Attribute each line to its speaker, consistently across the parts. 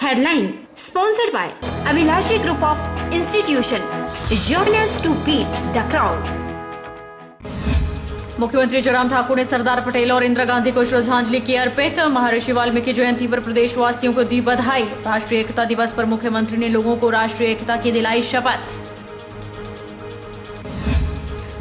Speaker 1: Headline sponsored by Abhilashi Group of Institution. Join us to beat the crowd.
Speaker 2: मुख्यमंत्री जयराम ठाकुर ने सरदार पटेल और इंदिरा गांधी को श्रद्धांजलि की अर्पित। महर्षि वाल्मीकि जयंती पर प्रदेशवासियों को दी बधाई। राष्ट्रीय एकता दिवस पर मुख्यमंत्री ने लोगों को राष्ट्रीय एकता की दिलाई शपथ।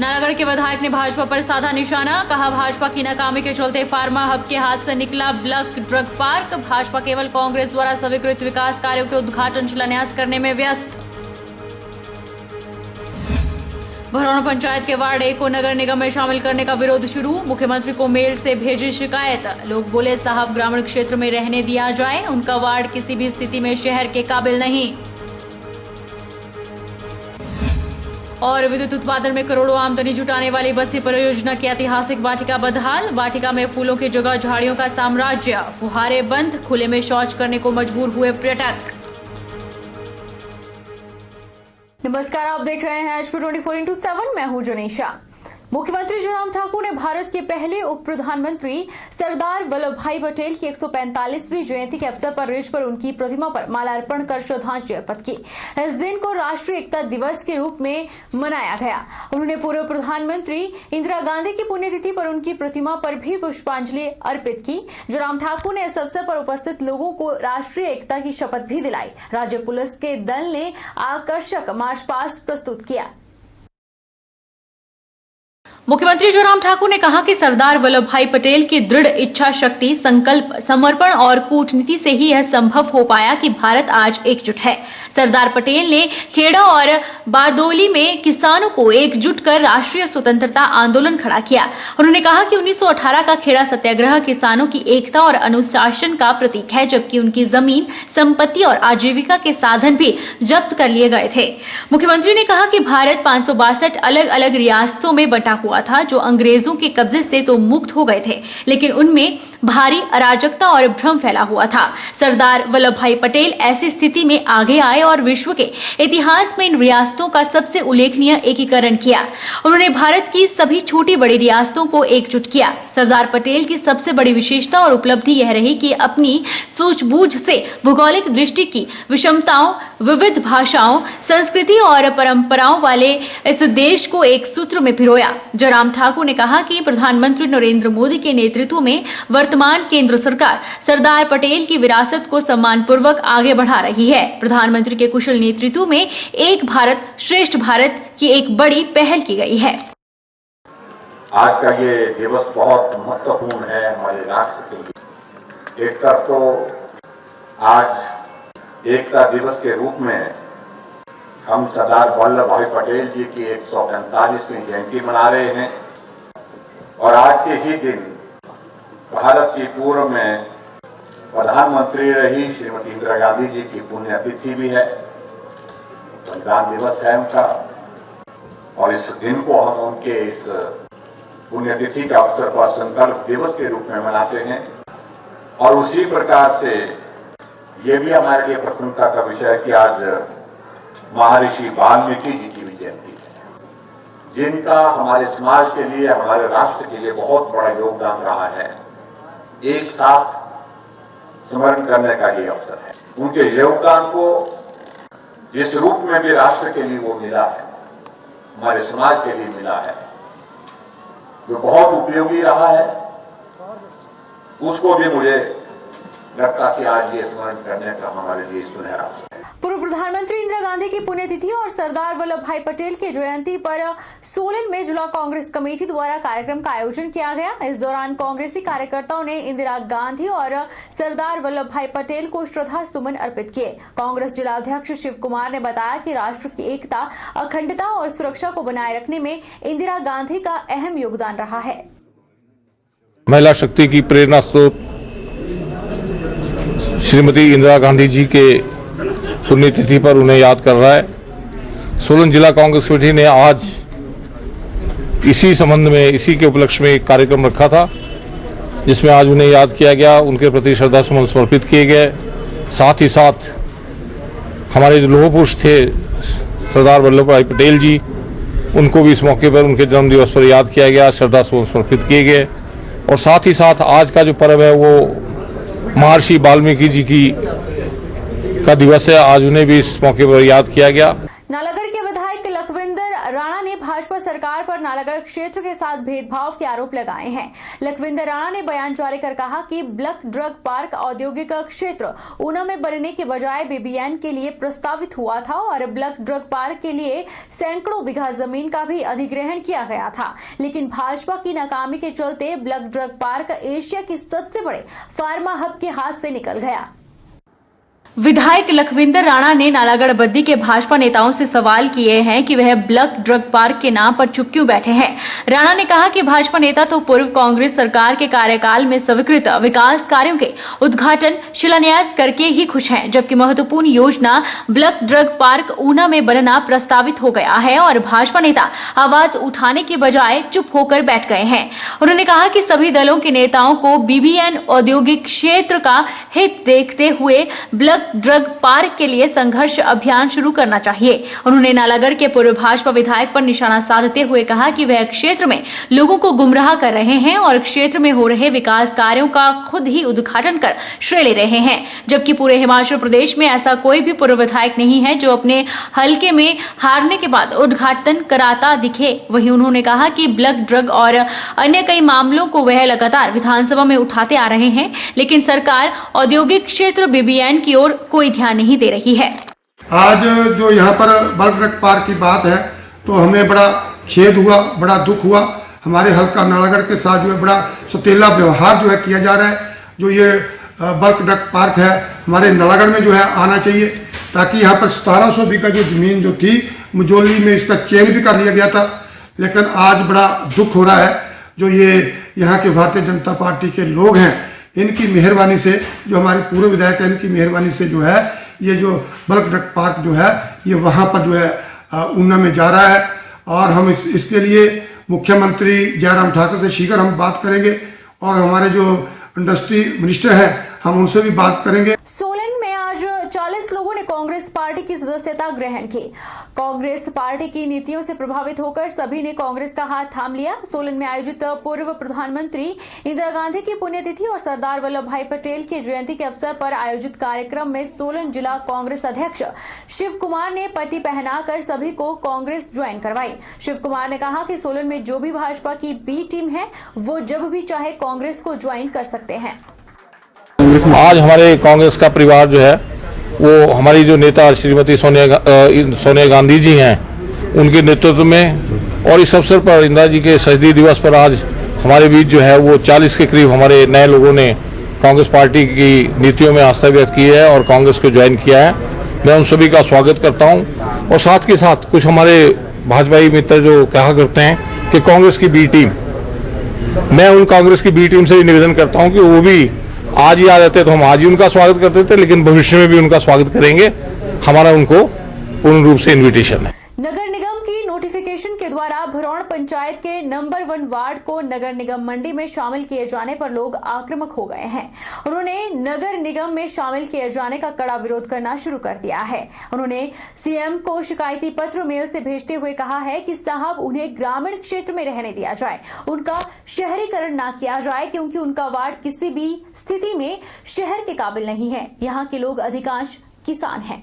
Speaker 2: नालागढ़ के विधायक ने भाजपा पर साधा निशाना, कहा भाजपा की नाकामी के चलते फार्मा हब के हाथ से निकला ब्लॉक ड्रग पार्क। भाजपा केवल कांग्रेस द्वारा स्वीकृत विकास कार्यों के उद्घाटन शिलान्यास करने में व्यस्त। भरौना पंचायत के वार्ड 1 को नगर निगम में शामिल करने का विरोध शुरू। मुख्यमंत्री को मेल से भेजी शिकायत। लोग बोले साहब ग्रामीण क्षेत्र में रहने दिया जाए, उनका वार्ड किसी भी स्थिति में शहर के काबिल नहीं। और विद्युत उत्पादन में करोड़ों आमदनी जुटाने वाली बस्ती परियोजना की ऐतिहासिक वाटिका बदहाल। वाटिका में फूलों की जगह झाड़ियों का साम्राज्य। फुहारे बंद, खुले में शौच करने को मजबूर हुए पर्यटक। नमस्कार, आप देख रहे हैं HP 24x7। मैं हूं जनीशा। मुख्यमंत्री जयराम ठाकुर ने भारत के पहले उप प्रधानमंत्री सरदार वल्लभ भाई पटेल की 145वीं जयंती के अवसर पर रिज पर उनकी प्रतिमा पर माल्यार्पण कर श्रद्धांजलि अर्पित की। इस दिन को राष्ट्रीय एकता दिवस के रूप में मनाया गया। उन्होंने पूर्व प्रधानमंत्री इंदिरा गांधी की पुण्यतिथि पर उनकी प्रतिमा पर भी पुष्पांजलि अर्पित की। जयराम ठाकुर ने इस अवसर पर उपस्थित लोगों को राष्ट्रीय एकता की शपथ भी दिलाई। राज्य पुलिस के दल ने आकर्षक मार्च पास्ट प्रस्तुत किया। मुख्यमंत्री जयराम ठाकुर ने कहा कि सरदार वल्लभ भाई पटेल की दृढ़ इच्छा शक्ति, संकल्प, समर्पण और कूटनीति से ही यह संभव हो पाया कि भारत आज एकजुट है। सरदार पटेल ने खेड़ा और बारदोली में किसानों को एकजुट कर राष्ट्रीय स्वतंत्रता आंदोलन खड़ा किया। उन्होंने कहा कि 1918 का खेड़ा सत्याग्रह किसानों की एकता और अनुशासन का प्रतीक है, जबकि उनकी जमीन, संपत्ति और आजीविका के साधन भी जब्त कर लिए गए थे। मुख्यमंत्री ने कहा कि भारत 562 अलग अलग रियासतों में बंटा हुआ था, जो अंग्रेजों के कब्जे से तो मुक्त हो गए थे, लेकिन उनमें भारी अराजकता और भ्रम फैला हुआ था। सरदार वल्लभ भाई पटेल ऐसी स्थिति में आगे आए और विश्व के इतिहास में इन रियासतों का सबसे उल्लेखनीय एकीकरण किया। उन्होंने भारत की सभी छोटी बड़ी रियासतों को एकजुट किया। सरदार पटेल की सबसे बड़ी विशेषता और उपलब्धि यह रही कि अपनी सूझबूझ से भौगोलिक दृष्टि की विषमताओं, विविध भाषाओं, संस्कृति और परंपराओं वाले इस देश को एक सूत्र में पिरोया। जयराम ठाकुर ने कहा कि प्रधानमंत्री नरेंद्र मोदी के नेतृत्व में वर्तमान केंद्र सरकार सरदार पटेल की विरासत को सम्मानपूर्वक आगे बढ़ा रही है। प्रधानमंत्री के कुशल नेतृत्व में एक भारत श्रेष्ठ भारत की एक बड़ी पहल की गई है।
Speaker 3: आज का ये दिवस बहुत महत्वपूर्ण है हमारे राष्ट्र के लिए। एक तरफ तो आज एकता दिवस के रूप में हम सरदार वल्लभ भाई पटेल जी की 145वीं जयंती मना रहे हैं, और आज के ही दिन भारत की पूर्व में प्रधानमंत्री रही श्रीमती इंदिरा गांधी जी की पुण्यतिथि भी है, बलिदान दिवस है उनका। और इस दिन को हम उनके इस पुण्यतिथि के अवसर पर संकल्प दिवस के रूप में मनाते हैं। और उसी प्रकार से ये भी हमारे लिए प्रसन्नता का विषय है कि आज महर्षि वाल्मीकि जी की भी जयंती है, जिनका हमारे समाज के लिए, हमारे राष्ट्र के लिए बहुत बड़ा योगदान रहा है। एक साथ स्मरण करने का ये अवसर है। उनके योगदान को जिस रूप में भी राष्ट्र के लिए वो मिला है, हमारे समाज के लिए मिला है, जो बहुत उपयोगी रहा है, उसको भी मुझे लगता कि आज ये स्मरण करने का हमारे लिए सुनहरा अवसर है।
Speaker 2: पूर्व प्रधानमंत्री इंदिरा गांधी की पुण्यतिथि और सरदार वल्लभ भाई पटेल की जयंती पर सोलन में जिला कांग्रेस कमेटी द्वारा कार्यक्रम का आयोजन किया गया। इस दौरान कांग्रेसी कार्यकर्ताओं ने इंदिरा गांधी और सरदार वल्लभ भाई पटेल को श्रद्धा सुमन अर्पित किए। कांग्रेस जिला अध्यक्ष शिव कुमार ने बताया कि राष्ट्र की एकता, अखंडता और सुरक्षा को बनाए रखने में इंदिरा गांधी का अहम योगदान रहा है।
Speaker 4: महिला शक्ति की प्रेरणा स्रोत श्रीमती इंदिरा गांधी जी के पुण्यतिथि पर उन्हें याद कर रहा है। सोलन जिला कांग्रेस कमेटी ने आज इसी संबंध में, इसी के उपलक्ष्य में एक कार्यक्रम रखा था, जिसमें आज उन्हें याद किया गया, उनके प्रति श्रद्धा सुमन समर्पित किए गए। साथ ही साथ हमारे जो लौह पुरुष थे सरदार वल्लभ भाई पटेल जी, उनको भी इस मौके पर उनके जन्म दिवस पर याद किया गया, श्रद्धा सुमन समर्पित किए गए। और साथ ही साथ आज का जो पर्व है वो महर्षि वाल्मीकि जी की का दिवस है, आज उन्हें भी इस मौके पर याद किया गया।
Speaker 2: नालागढ़ के विधायक लखविंदर राणा ने भाजपा सरकार पर नालागढ़ क्षेत्र के साथ भेदभाव के आरोप लगाए हैं। लखविंदर राणा ने बयान जारी कर कहा कि ब्लक ड्रग पार्क औद्योगिक क्षेत्र ऊना में बनने के बजाय बीबीएन के लिए प्रस्तावित हुआ था और ब्लक ड्रग पार्क के लिए सैकड़ों बीघा जमीन का भी अधिग्रहण किया गया था, लेकिन भाजपा की नाकामी के चलते ब्लक ड्रग पार्क एशिया के सबसे बड़े फार्मा हब के हाथ से निकल गया। विधायक लखविंदर राणा ने नालागढ़ बद्दी के भाजपा नेताओं से सवाल किए हैं कि वह ब्लक ड्रग पार्क के नाम पर चुप क्यों बैठे हैं। राणा ने कहा कि भाजपा नेता तो पूर्व कांग्रेस सरकार के कार्यकाल में स्वीकृत विकास कार्यों के उद्घाटन शिलान्यास करके ही खुश हैं, जबकि महत्वपूर्ण योजना ब्लक ड्रग पार्क ऊना में बनना प्रस्तावित हो गया है और भाजपा नेता आवाज उठाने के बजाय चुप होकर बैठ गए हैं। उन्होंने कहा कि सभी दलों के नेताओं को बीबीएन औद्योगिक क्षेत्र का हित देखते हुए ब्लक ड्रग पार्क के लिए संघर्ष अभियान शुरू करना चाहिए। उन्होंने नालागढ़ के पूर्व भाजपा विधायक पर निशाना साधते हुए कहा कि वह क्षेत्र में लोगों को गुमराह कर रहे हैं और क्षेत्र में हो रहे विकास कार्यों का खुद ही उद्घाटन कर श्रेय ले रहे हैं, जबकि पूरे हिमाचल प्रदेश में ऐसा कोई भी पूर्व विधायक नहीं है जो अपने हलके में हारने के बाद उद्घाटन कराता दिखे। वहीं उन्होंने कहा कि ब्लक ड्रग और अन्य कई मामलों को वह लगातार विधानसभा में उठाते आ रहे हैं, लेकिन सरकार औद्योगिक क्षेत्र बीबीएन की ओर कोई ध्यान नहीं दे रही है।
Speaker 5: आज जो यहाँ पर ब्लक ड्रग पार्क की बात है तो हमें बड़ा खेद हुआ, बड़ा दुख हुआ। हमारे हल्का नालागढ़ के साथ जो है बड़ा सौतेला व्यवहार जो है किया जा रहा है। जो ये ब्लक ड्रग पार्क है हमारे नालागढ़ में जो है आना चाहिए, ताकि यहाँ पर 1700 बीघा जो जमीन जो थी मुजोली में इसका चयन भी कर लिया गया था। लेकिन आज बड़ा दुख हो रहा है, जो ये यहाँ के भारतीय जनता पार्टी के लोग हैं इनकी मेहरबानी से, जो हमारे पूर्व विधायक हैं इनकी मेहरबानी से जो है ये जो ब्लक ड्रग पार्क जो है ये वहाँ पर जो है ऊना में जा रहा है। और हम इसके लिए मुख्यमंत्री जयराम ठाकुर से शीघ्र हम बात करेंगे और हमारे जो इंडस्ट्री मिनिस्टर हैं हम उनसे भी बात करेंगे।
Speaker 2: सोलन में आज 40 लोगों ने कांग्रेस पार्टी की सदस्यता ग्रहण की। कांग्रेस पार्टी की नीतियों से प्रभावित होकर सभी ने कांग्रेस का हाथ थाम लिया। सोलन में आयोजित पूर्व प्रधानमंत्री इंदिरा गांधी की पुण्यतिथि और सरदार वल्लभ भाई पटेल की जयंती के अवसर पर आयोजित कार्यक्रम में सोलन जिला कांग्रेस अध्यक्ष शिव कुमार ने पट्टी पहनाकर सभी को कांग्रेस ज्वाइन करवाई। शिव कुमार ने कहा कि सोलन में जो भी भाजपा की बी टीम है वो जब भी चाहे कांग्रेस को ज्वाइन कर सकते हैं।
Speaker 4: आज हमारे कांग्रेस का परिवार जो है वो हमारी जो नेता श्रीमती सोनिया गांधी जी हैं उनके नेतृत्व में, और इस अवसर पर इंदिरा जी के शहीदी दिवस पर आज हमारे बीच जो है वो 40 के करीब हमारे नए लोगों ने कांग्रेस पार्टी की नीतियों में आस्था व्यक्त की है और कांग्रेस को ज्वाइन किया है। मैं उन सभी का स्वागत करता हूं। और साथ के साथ कुछ हमारे भाजपाई मित्र जो कहा करते हैं कि कांग्रेस की बी टीम, मैं उन कांग्रेस की बी टीम से भी निवेदन करता हूं कि वो भी आज ही आ जाते तो हम आज ही उनका स्वागत करते थे, लेकिन भविष्य में भी उनका स्वागत करेंगे। हमारा उनको पूर्ण रूप से इन्विटेशन है।
Speaker 2: नगर निगम की नोटिफिकेशन के द्वारा भरौण पंचायत के नंबर 1 वार्ड को नगर निगम मंडी में शामिल किए जाने पर लोग आक्रामक हो गए हैं। उन्होंने नगर निगम में शामिल किए जाने का कड़ा विरोध करना शुरू कर दिया है। उन्होंने सीएम को शिकायती पत्र मेल से भेजते हुए कहा है कि साहब उन्हें ग्रामीण क्षेत्र में रहने दिया जाए, उनका शहरीकरण ना किया जाए, क्योंकि उनका वार्ड किसी भी स्थिति में शहर के काबिल नहीं है। यहाँ के लोग अधिकांश किसान हैं।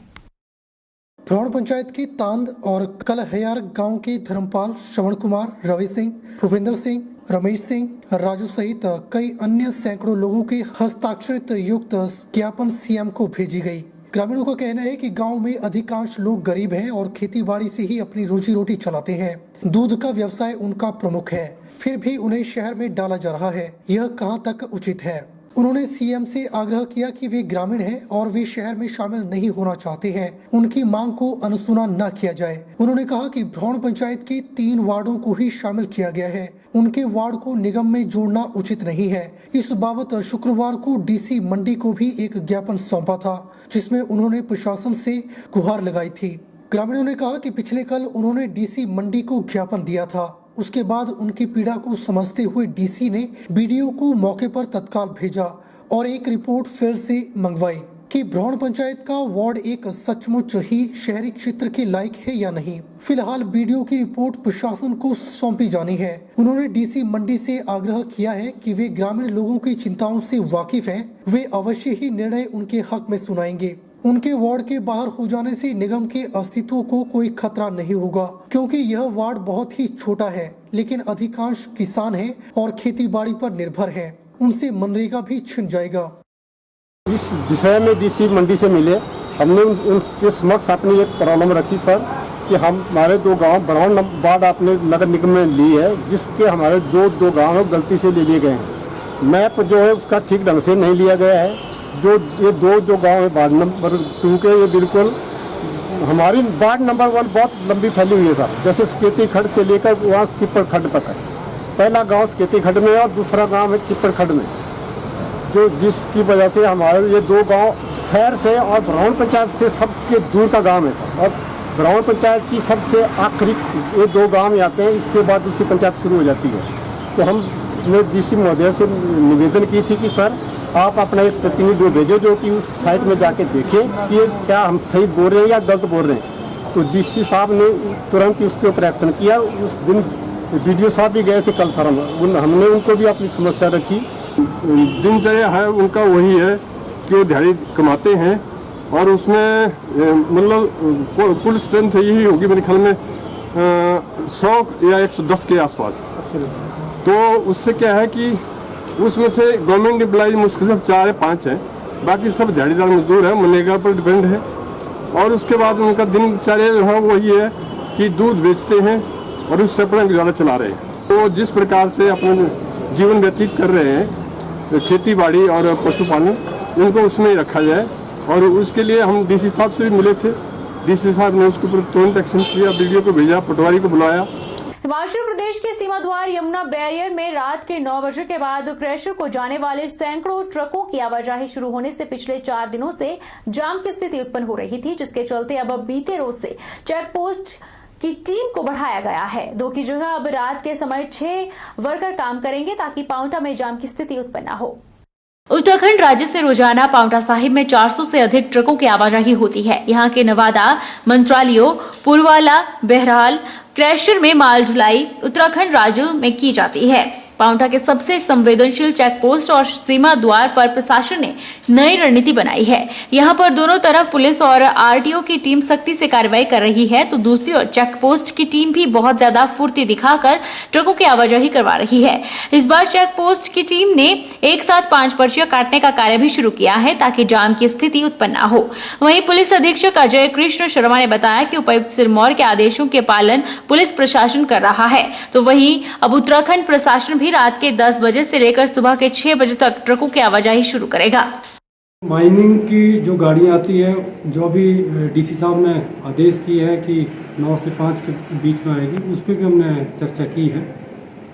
Speaker 6: भरौण पंचायत के तांद और कलहयार गांव के धर्मपाल, श्रवण कुमार, रवि सिंह, भूपेंद्र सिंह, रमेश सिंह, राजू सहित कई अन्य सैकड़ों लोगों के हस्ताक्षरित युक्त ज्ञापन सीएम को भेजी गई। ग्रामीणों का कहना है कि गांव में अधिकांश लोग गरीब हैं और खेतीबाड़ी से ही अपनी रोजी रोटी चलाते हैं। दूध का व्यवसाय उनका प्रमुख है, फिर भी उन्हें शहर में डाला जा रहा है। यह कहां तक उचित है? उन्होंने सीएम से आग्रह किया कि वे ग्रामीण हैं और वे शहर में शामिल नहीं होना चाहते हैं, उनकी मांग को अनसुना न किया जाए। उन्होंने कहा कि भरौण पंचायत के 3 वार्डों को ही शामिल किया गया है, उनके वार्ड को निगम में जोड़ना उचित नहीं है। इस बाबत शुक्रवार को डीसी मंडी को भी एक ज्ञापन सौंपा था, जिसमें उन्होंने प्रशासन से गुहार लगाई थी। ग्रामीणों ने कहा कि पिछले कल उन्होंने डीसी मंडी को ज्ञापन दिया था। उसके बाद उनकी पीड़ा को समझते हुए डीसी ने बीडीओ को मौके पर तत्काल भेजा और एक रिपोर्ट फिर से मंगवाई कि भरौण पंचायत का वार्ड एक सचमुच ही शहरी क्षेत्र के लायक है या नहीं। फिलहाल बीडीओ की रिपोर्ट प्रशासन को सौंपी जानी है। उन्होंने डीसी मंडी से आग्रह किया है कि वे ग्रामीण लोगों की चिंताओं से वाकिफ हैं, वे अवश्य ही निर्णय उनके हक में सुनाएंगे। उनके वार्ड के बाहर हो जाने से निगम के अस्तित्व को कोई खतरा नहीं होगा, क्योंकि यह वार्ड बहुत ही छोटा है, लेकिन अधिकांश किसान हैं और खेतीबाड़ी पर निर्भर हैं। उनसे मनरेगा भी छिन जाएगा।
Speaker 7: इस विषय में डीसी मंडी से मिले, हमने उनके समक्ष अपनी एक प्रॉब्लम रखी सर कि हमारे 2 गांव ब्राउन वार्ड आपने नगर निगम में ली है, जिसके हमारे दो गांव गलती से ले लिए गए हैं। मैप जो है उसका ठीक ढंग से नहीं लिया गया है। ये दो गांव है वार्ड नंबर 2 के, ये बिल्कुल हमारी वार्ड नंबर 1 बहुत लंबी फैली हुई है सर। जैसे स्केती खड्ड से लेकर वहाँ किप्पर खड्ड तक है। पहला गांव स्केती खड्ड में है और दूसरा गांव है किप्पर खड्ड में, जो जिसकी वजह से हमारे ये 2 गांव शहर से और ब्राउन पंचायत से सबके दूर का गांव है सर। और ब्राउन पंचायत की सबसे आखिरी ये 2 गांव में आते हैं, इसके बाद दूसरी पंचायत शुरू हो जाती है। तो हमने डीसी महोदय से निवेदन की थी कि सर आप अपना एक प्रतिनिधि भेजो जो कि उस साइट में जाके देखें कि क्या हम सही बोल रहे हैं या गलत बोल रहे हैं। तो डीसी साहब ने तुरंत ही उसके ऊपर एक्शन किया। उस दिन बीडीओ साहब भी गए थे कल सर, हमने उनको भी अपनी समस्या रखी।
Speaker 8: दिनचर्या है उनका वही है कि वो दिहाड़ी कमाते हैं और उसमें मतलब कुल स्ट्रेंथ यही होगी मेरे ख्याल में 100 या 110 के आसपास। तो उससे क्या है कि उसमें से गवर्नमेंट एम्प्लॉय मुश्किल से 4 या 5 हैं, बाकी सब दिहाड़ीदार मजदूर है, मनरेगा पर डिपेंड है। और उसके बाद उनका दिनचर्या जो है वही है कि दूध बेचते हैं और उससे अपना गुजारा चला रहे हैं। तो जिस प्रकार से अपना जीवन व्यतीत कर रहे हैं खेती बाड़ी और पशुपालन, उनको उसमें ही रखा जाए। और उसके लिए हम डीसी साहब से भी मिले थे, डीसी साहब ने उसके ऊपर तुरंत एक्शन किया, वीडियो को भेजा, पटवारी को बुलाया।
Speaker 2: हिमाचल प्रदेश के सीमा द्वार यमुना बैरियर में रात के 9 बजे के बाद क्रैशर को जाने वाले सैकड़ों ट्रकों की आवाजाही शुरू होने से पिछले 4 दिनों से जाम की स्थिति उत्पन्न हो रही थी, जिसके चलते अब बीते रोज से चेक पोस्ट की टीम को बढ़ाया गया है। 2 की जगह अब रात के समय 6 वर्कर काम करेंगे ताकि पांवटा में जाम की स्थिति उत्पन्न न हो। उत्तराखंड राज्य से रोजाना पांवटा साहिब में 400 से अधिक ट्रकों की आवाजाही होती है। यहाँ के नवादा, मंत्रालियो, पुरवाला, बहरहाल क्रैशर में माल ढुलाई उत्तराखंड राज्य में की जाती है। पांवटा के सबसे संवेदनशील चेक पोस्ट और सीमा द्वार पर प्रशासन ने नई रणनीति बनाई है। यहाँ पर दोनों तरफ पुलिस और आरटीओ की टीम सख्ती से कार्रवाई कर रही है, तो दूसरी ओर चेक पोस्ट की टीम भी बहुत ज्यादा फुर्ती दिखाकर ट्रकों की आवाजाही करवा रही है। इस बार चेक पोस्ट की टीम ने एक साथ 5 पर्चियां काटने का कार्य भी शुरू किया है ताकि जाम की स्थिति उत्पन्न न हो। वहीं पुलिस अधीक्षक अजय कृष्ण शर्मा ने बताया कि उपायुक्त सिरमौर के आदेशों के पालन पुलिस प्रशासन कर रहा है, तो वहीं अब उत्तराखंड प्रशासन भी रात के 10 बजे से लेकर सुबह के 6 बजे तक ट्रकों की आवाजाही शुरू करेगा।
Speaker 9: माइनिंग की जो गाड़ियाँ आती है, जो भी डीसी साहब ने आदेश किया है कि 9 से 5 के बीच में आएगी, उस पर भी हमने चर्चा की है।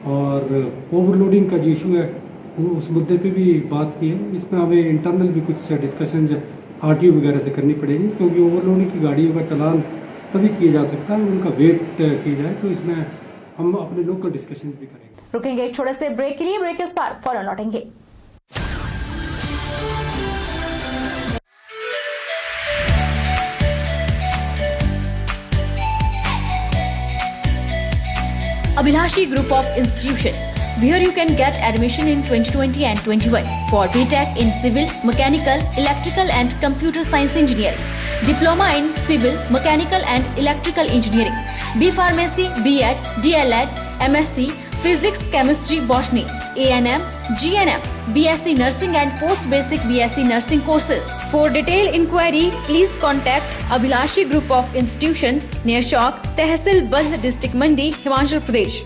Speaker 9: और ओवरलोडिंग का जो इशू है उस मुद्दे पे भी बात की है। इसमें हमें इंटरनल भी कुछ डिस्कशन आरटीओ वगैरह से करनी पड़ेगी, क्योंकि ओवरलोडिंग की गाड़ियों का चालान तभी किया जा सकता है उनका वेट की जाए। तो इसमें हम अपने लोकल डिस्कशन भी करेंगे।
Speaker 2: रुकेंगे एक छोटे से ब्रेक के लिए, ब्रेक के बाद फौरन लौटेंगे। Abhilashi Group of Institution, where you can get admission in 2020 and 21 for BTech in Civil, Mechanical, Electrical and Computer Science Engineering, Diploma in Civil, Mechanical and Electrical Engineering, B Pharmacy, B.Ed, D.L.Ed, MSc, Physics, Chemistry, Botany, A&M, GNM, BSc Nursing and Post Basic BSc Nursing courses. For detailed inquiry, please contact Abhilashi Group of Institutions near Chowk, Tehsil Bald District Mandi, Himachal Pradesh.